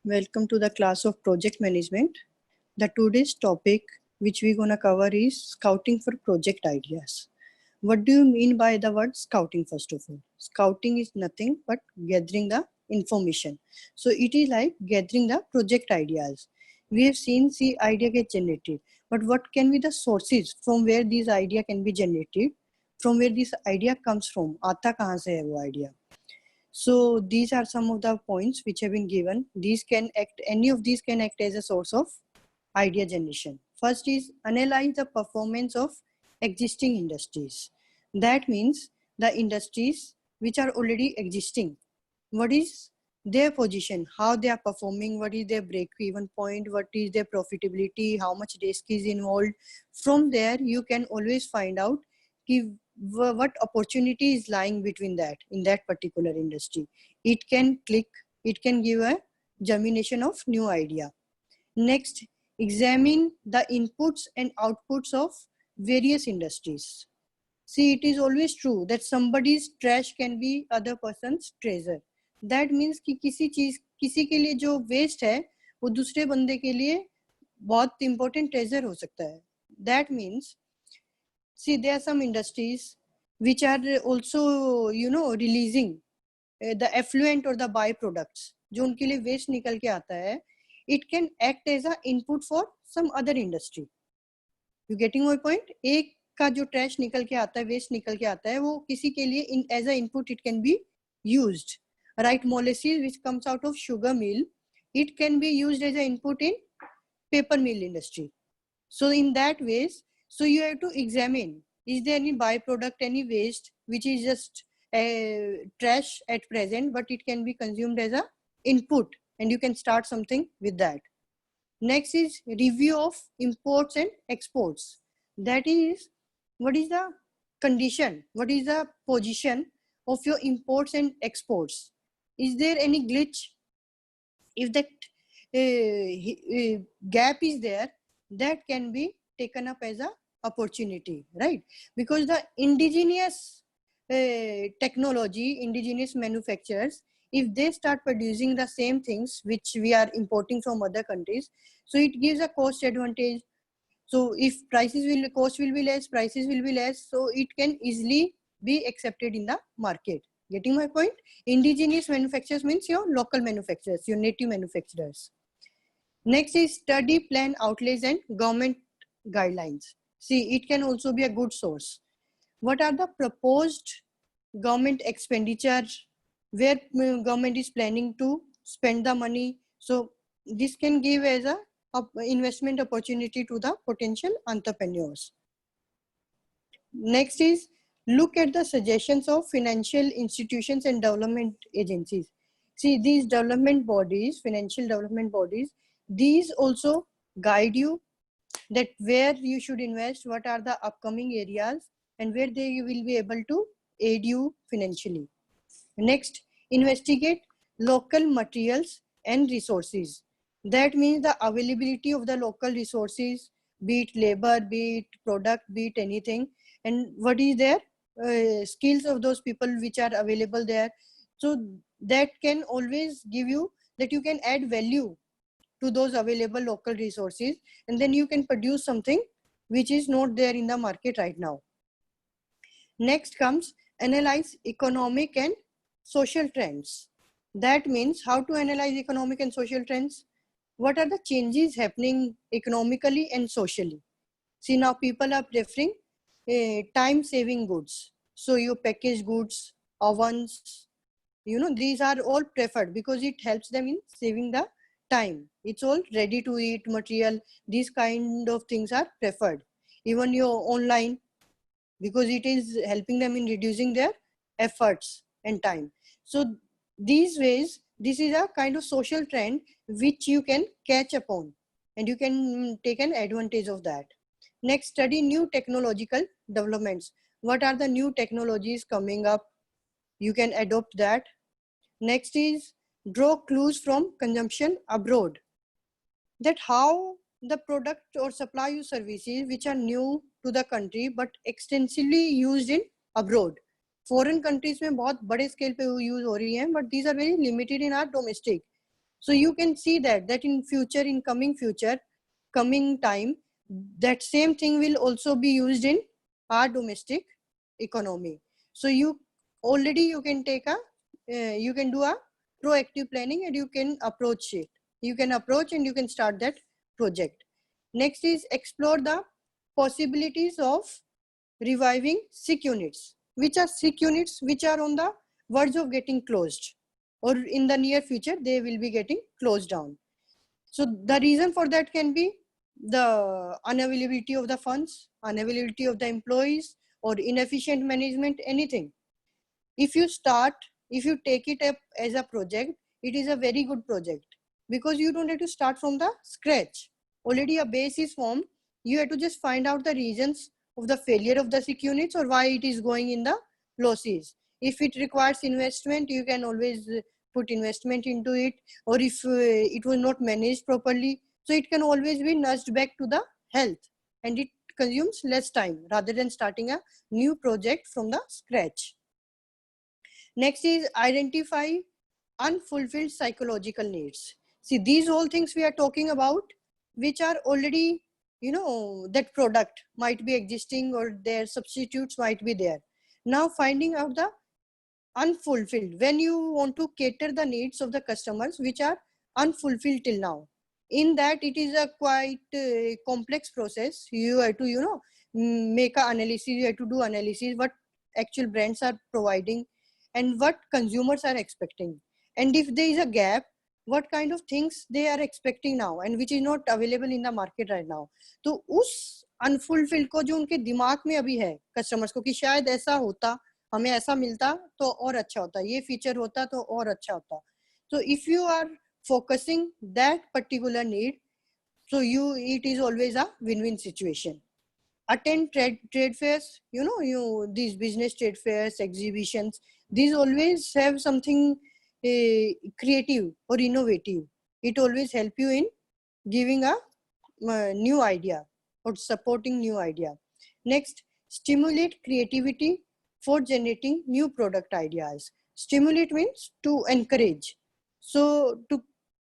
Welcome to the class of project management. The today's topic which we're gonna cover is scouting for project ideas. What do you mean by the word scouting? First of all, scouting is nothing but gathering the information. So it is like gathering the project ideas. We have seen the idea get generated, but what can be the sources from where these idea can be generated? From where this idea comes from? आता कहाँ से है वो idea? So these are some of the points which have been given. Any of these can act as a source of idea generation. First is analyze the performance of existing industries. That means the industries which are already existing. What is their position, how they are performing, what is their break-even point, what is their profitability, how much risk is involved. From there, you can always find out what opportunity is lying between that in that particular industry. It can give a germination of new idea. Next, examine the inputs and outputs of various industries. See, it is always true that somebody's trash can be other person's treasure. That means कि किसी के लिए जो waste है वो दूसरे बंदे के लिए बहुत important treasure हो सकता है. That means, see, there are some industries which are also, releasing the effluent or the byproducts जो उनके लिए waste निकल के आता है. It can act as a input for some other industry. You getting my point? एक का जो trash निकल के आता है, waste निकल के आता है, वो किसी के लिए as a input it can be used. Right, molasses which comes out of sugar mill, it can be used as an input in paper mill industry. So in that ways, so you have to examine, is there any byproduct, any waste which is just trash at present, but it can be consumed as a input and you can start something with that. Next is review of imports and exports. That is, what is the condition, what is the position of your imports and exports? Is there any glitch? If that gap is there, that can be taken up as a opportunity, right? Because the indigenous technology, indigenous manufacturers, if they start producing the same things which we are importing from other countries, so it gives a cost advantage. So if cost will be less, prices will be less, so it can easily be accepted in the market. Getting my point? Indigenous manufacturers means your local manufacturers, your native manufacturers. Next is study, plan, outlays and government guidelines. See, it can also be a good source. What are the proposed government expenditure, where government is planning to spend the money? So this can give as a investment opportunity to the potential entrepreneurs. Next is look at the suggestions of financial institutions and development agencies. See, these development bodies, financial development bodies, these also guide you that where you should invest, what are the upcoming areas, and where they will be able to aid you financially. Next, investigate local materials and resources. That means the availability of the local resources, be it labor, be it product, be it anything, and what is their skills of those people which are available there. So that can always give you that you can add value to those available local resources, and then you can produce something which is not there in the market right now. Next comes analyze economic and social trends. That means how to analyze economic and social trends. What are the changes happening economically and socially? See, now people are preferring time-saving goods. So your packaged goods, ovens, these are all preferred because it helps them in saving the time. It's all ready to eat material. These kind of things are preferred. Even your online, because it is helping them in reducing their efforts and time. So these ways, this is a kind of social trend which you can catch upon and you can take an advantage of that. Next, study new technological developments. What are the new technologies coming up? You can adopt that. Next is draw clues from consumption abroad. That how the product or supply you services which are new to the country but extensively used in abroad. Foreign countries में बहुत बड़े scale पे use हो रही हैं, but these are very limited in our domestic. So you can see that in future, in coming time, that same thing will also be used in our domestic economy. So you can take a you can do a proactive planning, and you can approach it. You can approach and you can start that project. Next is explore the possibilities of reviving SIC units. Which are SIC units which are on the verge of getting closed, or in the near future they will be getting closed down. So the reason for that can be the unavailability of the funds, unavailability of the employees, or inefficient management, anything. If you take it up as a project, it is a very good project, because you don't have to start from the scratch. Already a base is formed. You have to just find out the reasons of the failure of the SIC units, or why it is going in the losses. If it requires investment, you can always put investment into it, or if it was not managed properly, so it can always be nudged back to the health, and it consumes less time rather than starting a new project from the scratch. Next is identify unfulfilled psychological needs. See, these all things we are talking about, which are already, that product might be existing, or their substitutes might be there. Now finding out the unfulfilled, when you want to cater the needs of the customers which are unfulfilled till now. In that, it is a quite complex process. You have to, make an analysis. You have to do analysis what actual brands are providing and what consumers are expecting. And if there is a gap, what kind of things they are expecting now and which is not available in the market right now. तो उस unfulfilled को जो उनके दिमाग में अभी है customers को, कि शायद ऐसा होता, हमें ऐसा मिलता तो और अच्छा होता, ये फीचर होता तो और अच्छा होता. So if you are focusing that particular need, so it is always a win-win situation. Attend trade fairs, these business trade fairs, exhibitions, these always have something creative or innovative. It always help you in giving a new idea or supporting new idea. Next, stimulate creativity for generating new product ideas. Stimulate means to encourage. So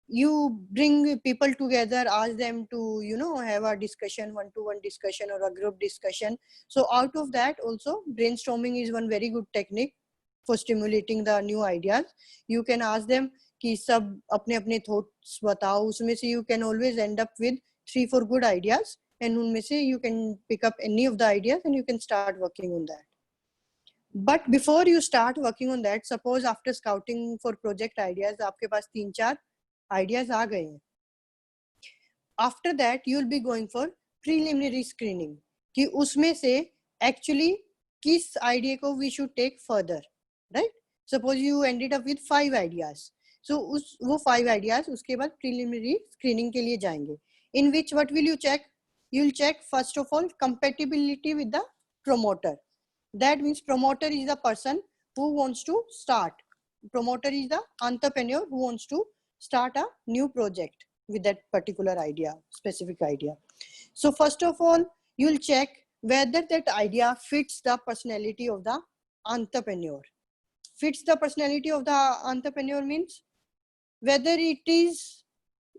you bring people together, ask them to, have a discussion, one-to-one discussion or a group discussion. So out of that also, brainstorming is one very good technique for stimulating the new ideas. You can ask them कि सब अपने अपने thoughts बताओ, उसमें से you can always end up with 3-4 good ideas, and उनमें से you can pick up any of the ideas and you can start working on that. But before you start working on that, suppose after scouting for project ideas, आपके पास 3-4 ideas आ गए हैं. After that, you will be going for preliminary screening, कि उसमें से actually किस idea को we should take further, right? Suppose you ended up with 5 ideas. So वो 5 ideas उसके बाद preliminary screening के लिए जाएंगे. In which what will you check? You will check first of all compatibility with the promoter. That means promoter is the person who wants to start. Promoter is the entrepreneur who wants to start a new project with that particular idea, specific idea. So first of all, you will check whether that idea fits the personality of the entrepreneur. Fits the personality of the entrepreneur means whether it is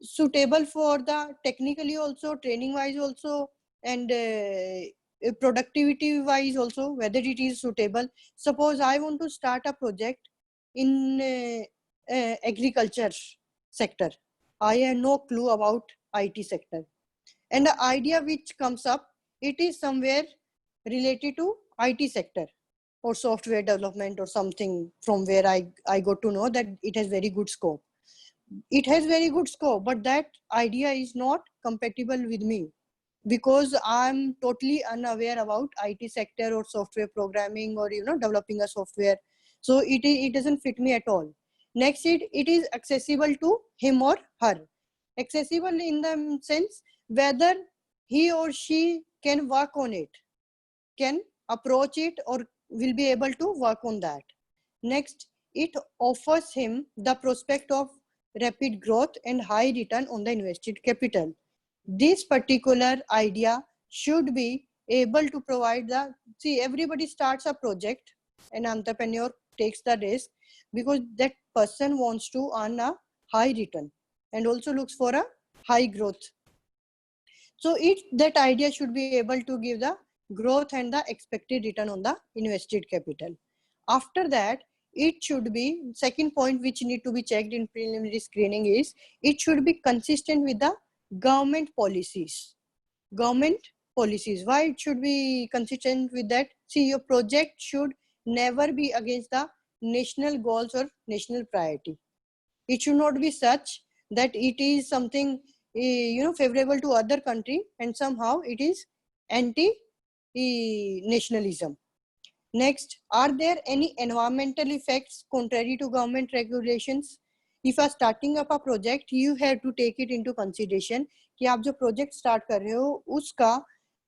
suitable for the technically also, training wise also, and productivity wise also, whether it is suitable. Suppose I want to start a project in agriculture sector. I have no clue about IT sector, and the idea which comes up, it is somewhere related to IT sector or software development or something, from where I got to know that it has very good scope. It has very good scope, but that idea is not compatible with me because I'm totally unaware about IT sector or software programming or developing a software. So it doesn't fit me at all. Next, it is accessible to him or her. Accessible in the sense whether he or she can work on it, can approach it, or will be able to work on that. Next, it offers him the prospect of rapid growth and high return on the invested capital. This particular idea should be able to provide everybody starts a project, an entrepreneur takes the risk because that person wants to earn a high return. and also looks for a high growth. So that idea should be able to give the growth and the expected return on the invested capital. After that, it should be, second point which need to be checked in preliminary screening is, it should be consistent with the government policies. Government policies. Why it should be consistent with that? See, your project should never be against the national goals or national priority. It should not be such that it is something favorable to other country and somehow it is anti nationalism. Next, are there any environmental effects contrary to government regulations? If you are starting up a project, you have to take it into consideration कि आप जो project start कर रहे हो उसका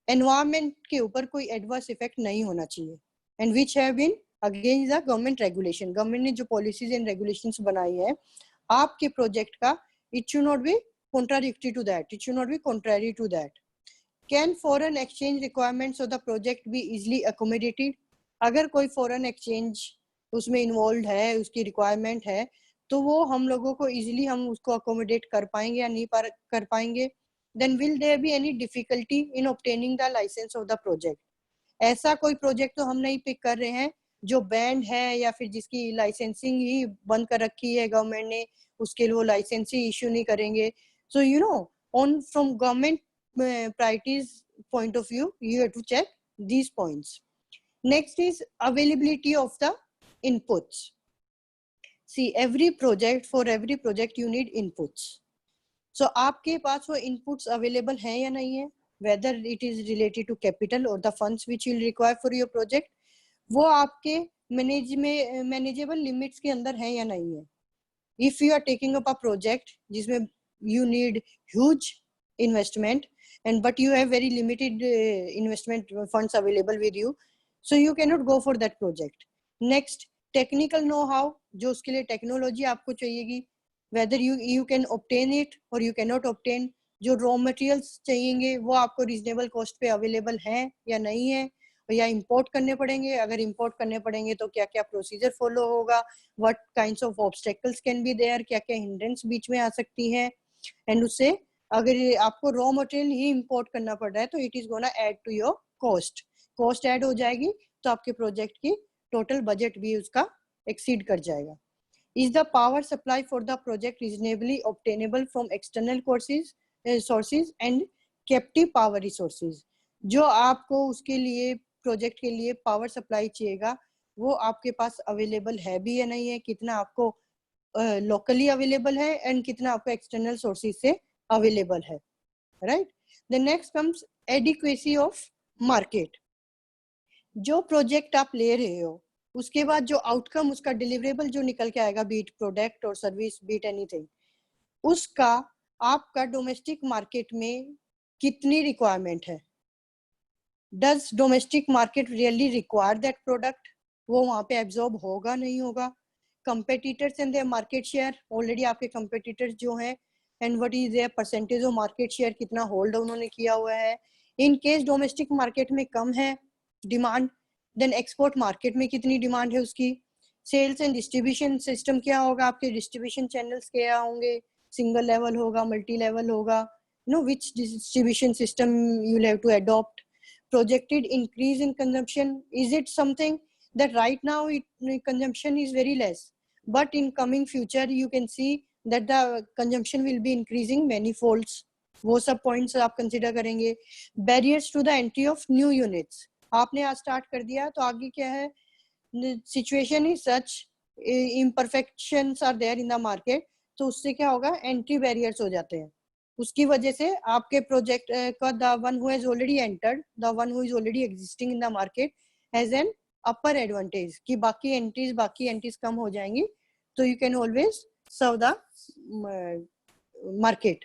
environment के ऊपर कोई adverse effect नहीं होना चाहिए, and which have been against the government regulation. Government ने जो policies and regulations बनाई है आपके project का, it should not be contradictory to that. It should not be contrary to that. Can foreign exchange requirements of the project be easily accommodated? अगर कोई foreign exchange उसमें involve है, उसकी requirement है, तो वो हम लोगों को इजीली हम उसको अकोमोडेट कर पाएंगे या नहीं कर पाएंगे? Then will there be any difficulty in obtaining the licence of the project? ऐसा कोई प्रोजेक्ट तो हम नहीं पिक कर रहे हैं जो बैंड है या फिर जिसकी लाइसेंसिंग ही बंद कर रखी है गवर्नमेंट ने, उसके लिए वो लाइसेंस ही इश्यू नहीं करेंगे. So you know, on from government priorities point of view, you have to check these points. Next is availability of the inputs. See, for every project you need inputs. So आपके पास वो inputs available हैं या नहीं है, whether it is related to capital or the funds which you will require for your project, वो आपके manageable limits के अंदर है या नहीं है. If you are taking up a project जिसमें you need huge investment and but you have very limited investment funds available with you, so you cannot go for that project. Next, technical know-how, जो उसके लिए technology आपको चाहिएगी, whether you can obtain it or you cannot obtain. जो raw materials चाहिएंगे वो आपको reasonable cost पे available हैं या नहीं है, या import करने पड़ेंगे. अगर import करने पड़ेंगे तो क्या क्या procedure follow होगा, what kinds of obstacles can be there, क्या क्या hindrance बीच में आ सकती है, and उससे अगर आपको रॉ मटेरियल ही इंपोर्ट करना पड़ रहा है तो it is gonna add to your cost add हो जाएगी, तो आपके प्रोजेक्ट की टोटल बजट भी उसका एक्सीड कर जाएगा. Is the power supply for the project reasonably obtainable from external sources and captive power resources? जो आपको उसके लिए प्रोजेक्ट के लिए पावर सप्लाई चाहिएगा वो आपके पास अवेलेबल है भी या नहीं है, कितना आपको लोकली अवेलेबल है एंड कितना आपको एक्सटर्नल सोर्सेज से अवेलेबल है, right? The next comes adequacy of market. जो प्रोजेक्ट आप ले रहे हो उसके बाद जो आउटकम, उसका डिलीवरेबल जो निकल के आएगा, बीट प्रोडक्ट और सर्विस, बीट एनीथिंग, उसका आपका डोमेस्टिक मार्केट में कितनी रिक्वायरमेंट है? Does domestic market really require that product? वो वहां पे एब्जॉर्ब होगा नहीं होगा? Competitors and their market share, already आपके कंपेटिटर्स जो हैं and what is their percentage of market share, कितना होल्ड उन्होंने किया हुआ है. इन केस डोमेस्टिक मार्केट में कम है डिमांड, देन एक्सपोर्ट मार्केट में कितनी डिमांड है उसकी. सेल्स एंड डिस्ट्रीब्यूशन सिस्टम क्या होगा, आपके डिस्ट्रीब्यूशन चैनल्स क्या होंगे, सिंगल लेवल होगा, मल्टी लेवल होगा, know which distribution system you will have to adopt. Projected increase in consumption, is it something that right now consumption is very less, but in coming future you can see that the consumption will be increasing many folds. वो सब points आप consider करेंगे. Barriers to the entry of new units, आपने आज start कर दिया तो आगे क्या है, situation is such, imperfections are there in the market, तो उससे क्या होगा, entry barriers हो जाते हैं. उसकी वजह से आपके project का the one who has already entered, the one who is already existing in the market has an upper advantage कि बाकी एंट्रीज कम हो जाएंगी, तो you can always serve the market.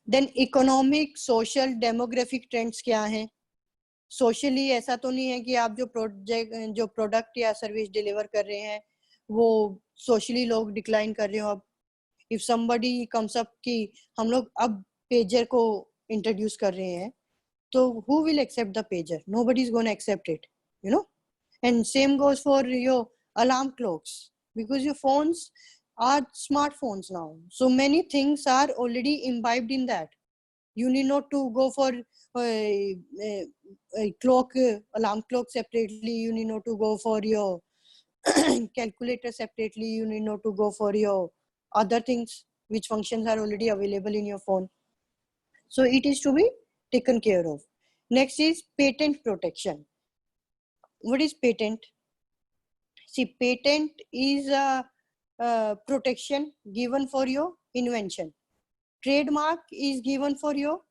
Then economic, social, demographic trends क्या हैं? Socially ऐसा तो नहीं है कि आप जो प्रोडक्ट या सर्विस डिलीवर कर रहे हैं वो socially लोग डिक्लाइन कर रहे हो. अब if somebody comes up कि हम लोग अब पेजर को इंट्रोड्यूस कर रहे हैं, तो who will accept the pager? Nobody is going to accept it, you know. And same goes for your alarm clocks, because your phones are smartphones now. So many things are already imbibed in that. You need not to go for a clock, alarm clock separately. You need not to go for your calculator separately. You need not to go for your other things which functions are already available in your phone. So it is to be taken care of. Next is patent protection. What is patent? See, patent is a protection given for your invention. Trademark is given for your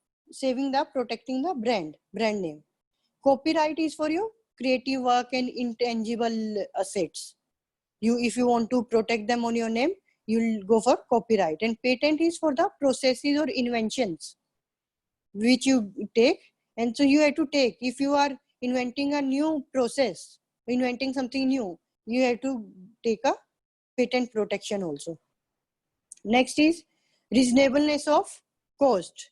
protecting the brand name. Copyright is for your creative work and intangible assets. If you want to protect them on your name, you'll go for copyright. And patent is for the processes or inventions which you take. And so you have to take, if you are inventing a new process, inventing something new, you have to take a patent protection also. Next is reasonableness of cost.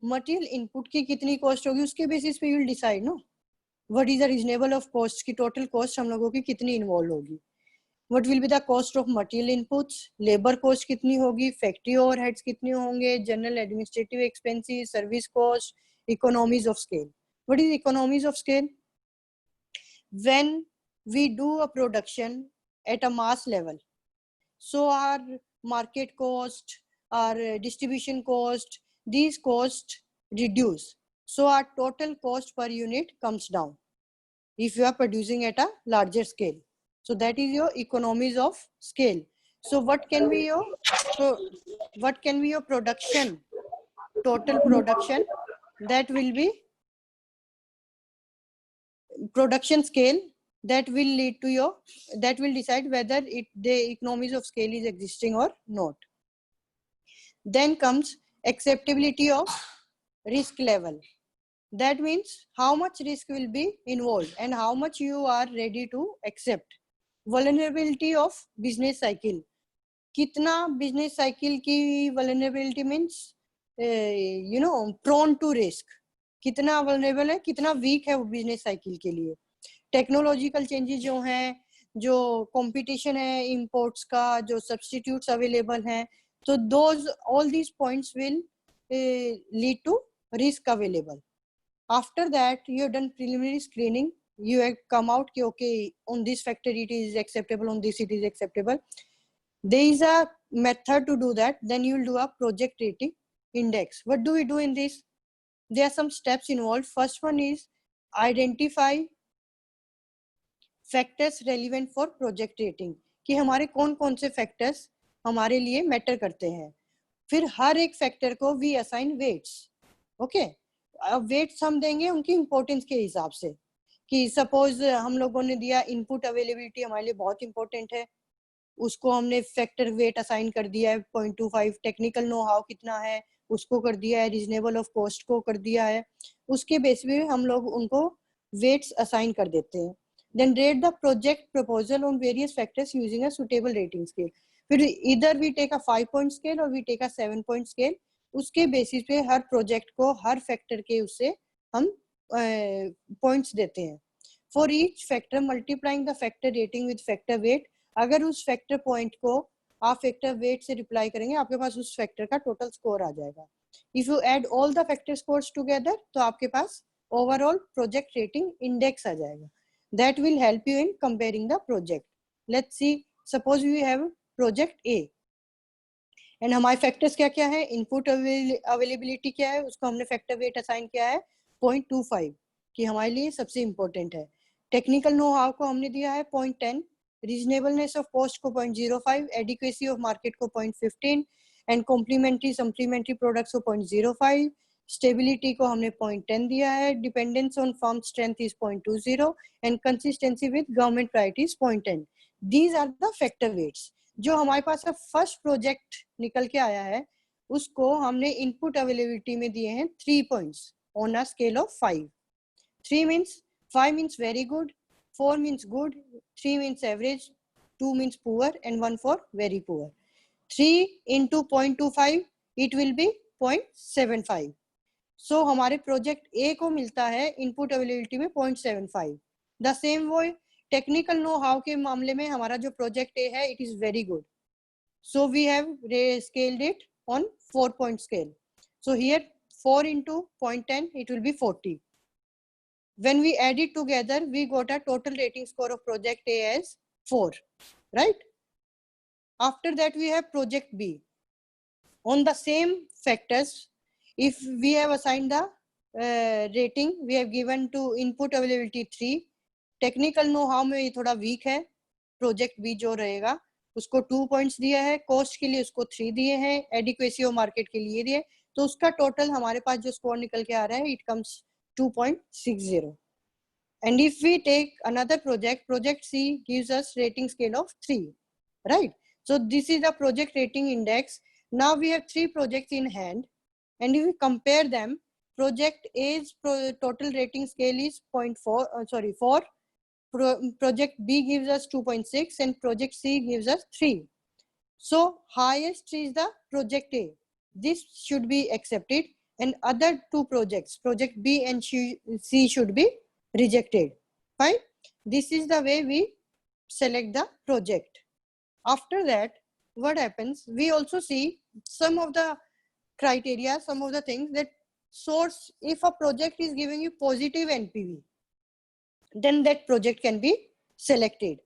Material input की कितनी cost होगी उसके basis पे you'll decide, no? What is the reasonable of cost की total cost हम लोगों की कितनी involve होगी? What will be the cost of material inputs? Labor cost कितनी होगी? Factory overheads कितने होंगे? General administrative expenses, service cost, economies of scale. What is economies of scale? When we do a production at a mass level, so our market cost, our distribution cost, these costs reduce. So our total cost per unit comes down if you are producing at a larger scale. So that is your economies of scale. So what can be your production, total production? That will be production scale. That will lead to your, that will decide whether the economies of scale is existing or not. Then comes acceptability of risk level. That means how much risk will be involved and how much you are ready to accept. Vulnerability of business cycle. Kitna business cycle ki vulnerability means, prone to risk. कितना vulnerable है, कितना weak है वो business cycle के लिए. Technological changes जो हैं, जो कंपटीशन है इंपोर्ट्स का, जो सब्स्टिट्यूट्स अवेलेबल हैं, तो those all these points will lead to risk available. After that you have done preliminary screening, you have come out कि okay on this factor it is acceptable, on this it is acceptable. There is a method to do that. Then you will do a project rating index. What do we do in this? There are some steps involved. First one is identify factors relevant for project rating, कि हमारे कौन कौन से factors हमारे लिए matter करते हैं. फिर हर एक फैक्टर को वी असाइन वेट्स. ओके, अब वेट्स हम देंगे उनकी इंपॉर्टेंस के हिसाब से, कि सपोज हम लोगों ने दिया इनपुट अवेलेबिलिटी हमारे लिए बहुत इंपॉर्टेंट है, उसको हमने फैक्टर वेट असाइन कर दिया है 0.25. टेक्निकल नो हाउ कितना है उसको कर दिया है, रीजनेबल ऑफ कॉस्ट को कर दिया है, उसके बेस पे हम लोग उनको वेट्स असाइन कर देते हैं. Then rate the project proposal on various factors using a suitable rating scale. फिर either we take a 5-point scale or we take a 7-point scale. उसके बेसिस पे हर प्रोजेक्ट को हर फैक्टर के उससे हम पॉइंट्स देते हैं. For each factor multiplying the factor rating with factor weight. अगर उस फैक्टर पॉइंट को आप फैक्टर वेट से रिप्लाई करेंगे, आपके पास उस फैक्टर का टोटल स्कोर आ जाएगा. If you add all the factor scores together, तो आपके पास ओवरऑल प्रोजेक्ट रेटिंग इंडेक्स आ जाएगा. That will help you in comparing the project. Let's see, suppose we have project A and हमारे factors क्या क्या है, input availability क्या है, उसको हमने फैक्टर वेट असाइन किया है 0.25 कि हमारे लिए सबसे इंपॉर्टेंट है. टेक्निकल नो हाउ को हमने दिया है 0.10, रीजनेबलनेस ऑफ कॉस्ट को 0.05, एडिक्वेसी ऑफ मार्केट को 0.15 एंड कॉम्प्लीमेंट्री सप्लीमेंट्री प्रोडक्ट्स को 0.05. स्टेबिलिटी को हमने 0.10 दिया है, dependence on firm strength is 0.20 and consistency with government priorities 0.10. These are the factor weights. जो हमारे पास अब फर्स्ट प्रोजेक्ट निकल के आया है उसको हमने इनपुट अवेलेबिलिटी में दिए हैं 3 points on a scale of 5. 3 means 5 means very good, 4 means good, 3 means average, 2 means poor and 1 for very poor. 3 into 0.25 it will be 0.75. सो हमारे प्रोजेक्ट ए को मिलता है इनपुट अवेलेबिलिटी में 0.75. द सेम वो technical know how के मामले में हमारा जो प्रोजेक्ट ए है it is very good. So we have scaled it on 4-point scale. So here 4 into 0.10, it will be 40. When we add it together, we got a total rating score of project A as 4, right? After that, we have project B. On the same factors, if we have assigned the rating, we have given to input availability 3, technical know how में ये थोड़ा week है, project B जो रहेगा उसको 2 points दिया है, cost के लिए उसको 3 दिए हैं, एडिक्वेसी ऑफ मार्केट के लिए दिए, तो उसका टोटल हमारे पास जो स्कोर निकल के आ रहा है, it comes 2.60. And if we take another project, project C gives us rating scale of 3, right? So this is the project rating index. Now we have 3 projects in hand, and if we compare them, project A's total rating scale is 4. Project B gives us 2.6 and project C gives us 3. So highest is the project A. This should be accepted, and other 2 projects, project B and C, should be rejected. Fine. This is the way we select the project. After that, what happens? We also see some of the criteria, some of the things that source, if a project is giving you positive NPV, then that project can be selected.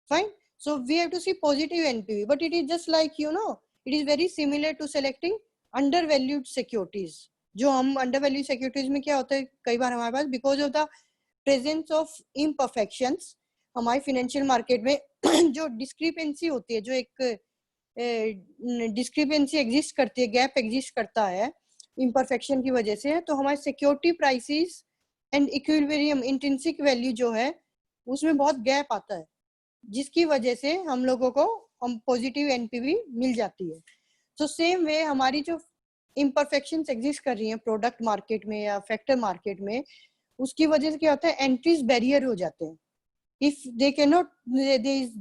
Fine. So we have to see positive NPV, but it is just like, you know, it is very similar to selecting undervalued securities. जो हम undervalued securities में क्या होता है, कई बार हमारे पास because of the presence of imperfections, हमारे financial market में जो discrepancy होती है, जो एक discrepancy exist करती है, gap exist करता है imperfection की वजह से, तो हमारे security prices and equilibrium intrinsic value जो है उसमें बहुत गैप आता है, जिसकी वजह से हम लोगों को पॉजिटिव एनपीवी मिल जाती है. सो सेम वे हमारी जो इम्परफेक्शंस एग्जिस्ट कर रही हैं प्रोडक्ट मार्केट में या फैक्टर मार्केट में, उसकी वजह से क्या होता है, एंट्रीज बैरियर हो जाते हैं. If they can not, there is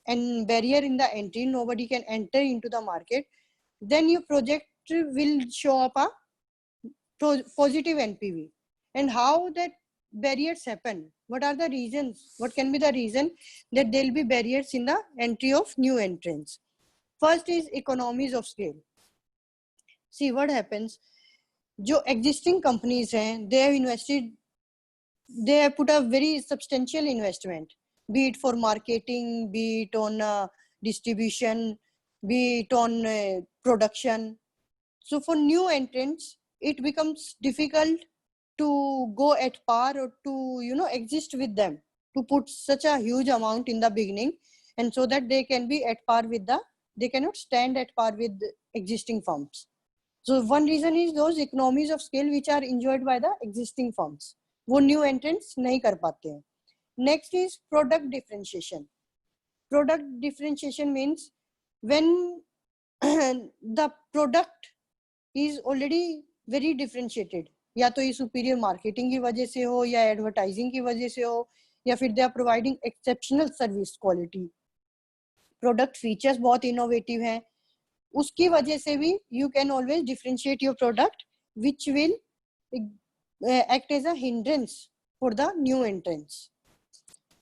an barrier in the entry, nobody can enter into the market, then your project will show up a positive NPV. And how that barriers happen, what are the reasons, what can be the reason that there will be barriers in the entry of new entrants? First is economies of scale. See what happens, जो existing companies हैं, they have invested, they have put a very substantial investment, be it for marketing, be it on distribution, be it on production. So for new entrants, it becomes difficult to go at par or to, you know, exist with them, to put such a huge amount in the beginning, and so that they can be at par with the, they cannot stand at par with existing firms. So one reason is those economies of scale which are enjoyed by the existing firms, वो new entrants नहीं कर पाते हैं. Next is product differentiation. Product differentiation means when the product is already very differentiated, या तो ये superior marketing की वजह से हो, या एडवर्टाइजिंग की वजह से हो, या फिर they are providing exceptional service quality, product features बहुत इनोवेटिव हैं, उसकी वजह से भी you can always differentiate your product which will act as a hindrance for the new entrants.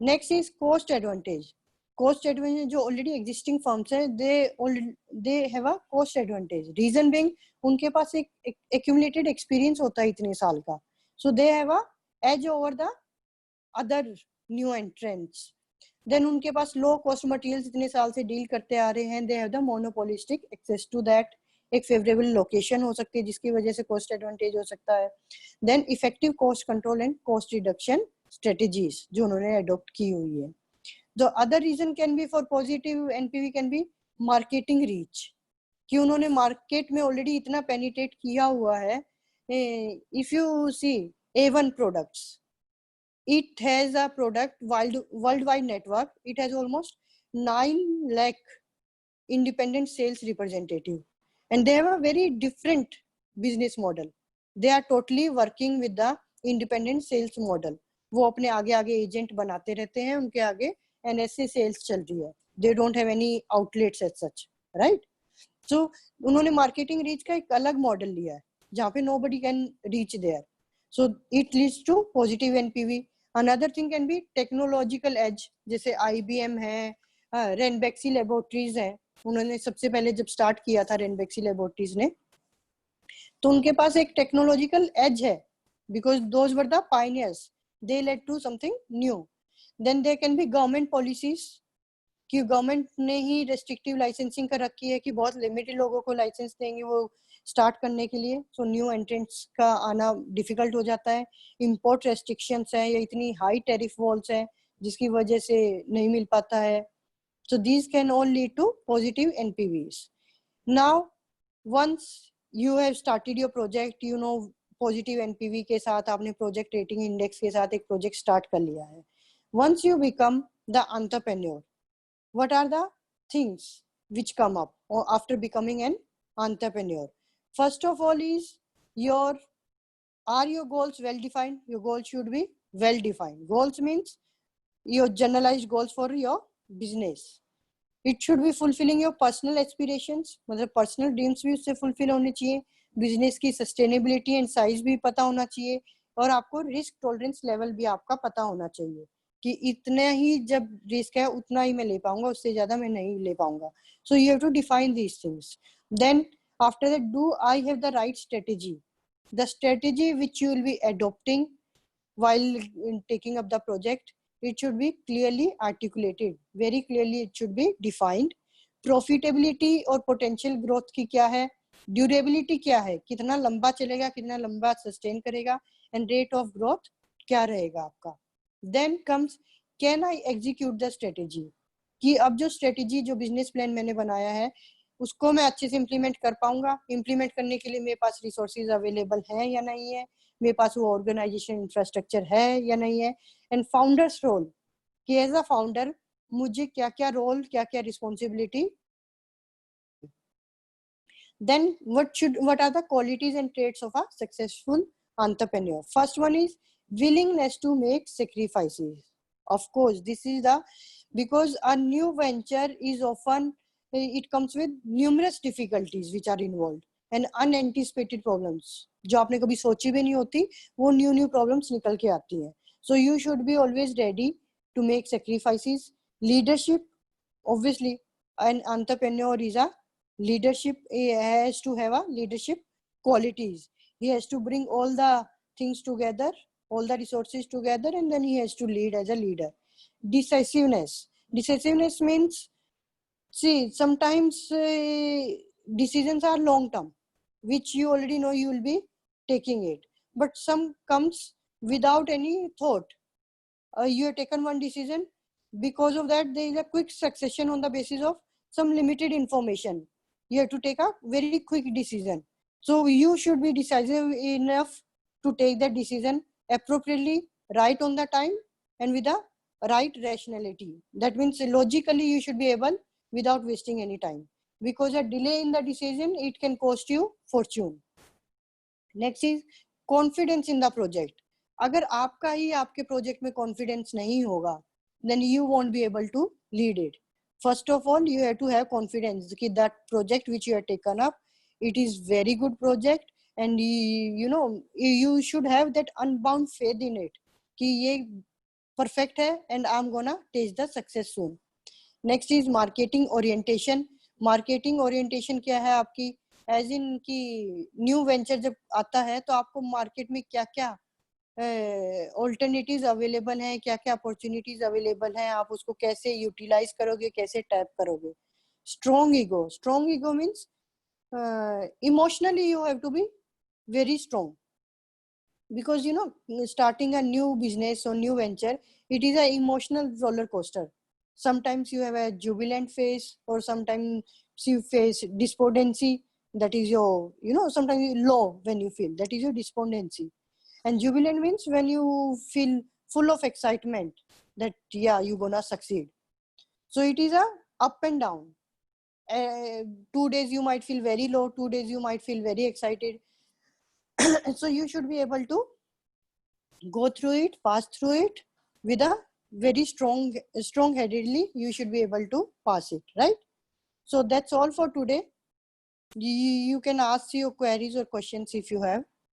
Next is cost advantage. cost advantage, जो already existing firms है, they have a cost advantage. Reason being, उनके पास एक accumulated experience होता है इतने साल का, so they have a edge over the other new entrants. Then उनके पास low cost materials इतने साल से deal करते आ रहे हैं, they have the monopolistic access to that. एक favorable location हो सकती है जिसकी वजह से cost advantage हो सकता है. Then effective cost control and cost reduction strategies जो उन्होंने adopt की हुई है. The other reason can be for positive NPV can be marketing reach, कि उन्होंने market में already इतना penetrate किया हुआ है. If you see A1 products, it has a product worldwide network. It has almost 9 lakh independent sales representative, and they have a very different business model. They are totally working with the independent sales model. वो अपने आगे आगे agent बनाते रहते हैं, उनके आगे NSA sales चल रही है. They don't have any outlets as such, right? So उन्होंने मार्केटिंग रीच का एक अलग मॉडल लिया है जहाँ पे nobody can reach there. So it leads to positive NPV. Another thing can be technological edge, जैसे IBM है, Ranbaxy Laboratories है, उन्होंने सबसे पहले जब स्टार्ट किया था रेनबेक्सी लेबोरेटरीज ने, तो उनके पास एक टेक्नोलॉजिकल एज है, because those were the pioneers, they led to something new. Then there can be government policies कि गवर्नमेंट ने ही रेस्ट्रिक्टिव लाइसेंसिंग कर रखी है कि बहुत लिमिटेड लोगों को लाइसेंस देंगे वो स्टार्ट करने के लिए. सो न्यू एंट्रेंट्स का आना डिफिकल्ट हो जाता है. इंपोर्ट रेस्ट्रिक्शंस है या इतनी हाई टैरिफ वॉल्स है जिसकी वजह से नहीं मिल पाता है. So these can all lead to positive NPVs. Now once you have started your project, you know positive NPV के साथ आपने प्रोजेक्ट रेटिंग इंडेक्स के साथ एक प्रोजेक्ट स्टार्ट कर लिया है. Once you become the entrepreneur, what are the things which come up or after becoming an entrepreneur? First of all is are your goals well defined? Your goals should be well defined. Goals means your generalized goals for your business. It should be fulfilling your personal aspirations, मतलब personal dreams भी उससे fulfill होने चाहिए. Business की sustainability and size भी पता होना चाहिए, और आपको रिस्क टॉलरेंस लेवल भी आपका पता होना चाहिए कि इतना ही जब रिस्क है उतना ही मैं ले पाऊंगा, उससे ज्यादा मैं नहीं ले पाऊंगा. So you have to define these things. Then after that, do I have the right strategy? The strategy which you will be adopting while taking up the project, it should be clearly articulated, very clearly it should be defined. Profitability और potential growth की क्या है, durability क्या है, कितना लंबा चलेगा, कितना लंबा sustain करेगा, and rate of growth क्या रहेगा आपका. Then comes, can I execute the strategy? कि अब जो strategy, जो business plan मैंने बनाया है उसको मैं अच्छे से implement कर पाऊंगा. Implement करने के लिए मेरे पास resources available हैं या नहीं है, मेरे पास वो ऑर्गेनाइजेशन इंफ्रास्ट्रक्चर है या नहीं है. एंड फाउंडर्स रोल, कि एज अ फाउंडर मुझे क्या क्या रोल, क्या क्या responsibility. Then what are the qualities and traits of a successful entrepreneur? First one is willingness to make sacrifices. Of course, this is because a new venture is often, it comes with numerous difficulties which are involved and unanticipated problems. जो आपने कभी सोची भी नहीं होती वो new problems निकल के आती हैं. So you should be always ready to make sacrifices. Leadership, obviously an entrepreneur is a leadership, he has to have a leadership qualities. He has to bring all the things together, all the resources together, and then he has to lead as a leader. Decisiveness means, see, sometimes decisions are long term which you already know you will be taking it, but some comes without any thought. You have taken one decision, because of that there is a quick succession on the basis of some limited information. You have to take a very quick decision. So you should be decisive enough to take that decision appropriately, right on the time, and with the right rationality. That means logically you should be able, without wasting any time, because a delay in the decision, it can cost you fortune. Next is confidence in the project. अगर आपका ही आपके project में confidence नहीं होगा, then you won't be able to lead it. First of all, you have to have confidence कि that project which you have taken up, it is very good project, and you know you should have that unbound faith in it कि ये perfect है and I'm gonna taste the success soon. Next is marketing orientation. Marketing orientation क्या है आपकी, as in की new venture जब आता है तो आपको मार्केट में क्या क्या ऑल्टरनेटिव्स अवेलेबल हैं, क्या क्या अपॉर्चुनिटीज अवेलेबल हैं, आप उसको कैसे यूटिलाइज करोगे, कैसे टैप करोगे. Strong ego means emotionally you have to be very strong, because you know starting a new business or new venture, it is an emotional roller coaster. Sometimes you have a jubilant phase, or sometimes you face despondency. That is your, you know, sometimes you low when you feel, that is your despondency. And jubilant means when you feel full of excitement that yeah, you're gonna succeed. So it is a up and down. 2 days you might feel very low, 2 days you might feel very excited. So you should be able to go through it, pass through it with a very strong headedly. You should be able to pass it, right? So that's all for today. You can ask your queries or questions if you have.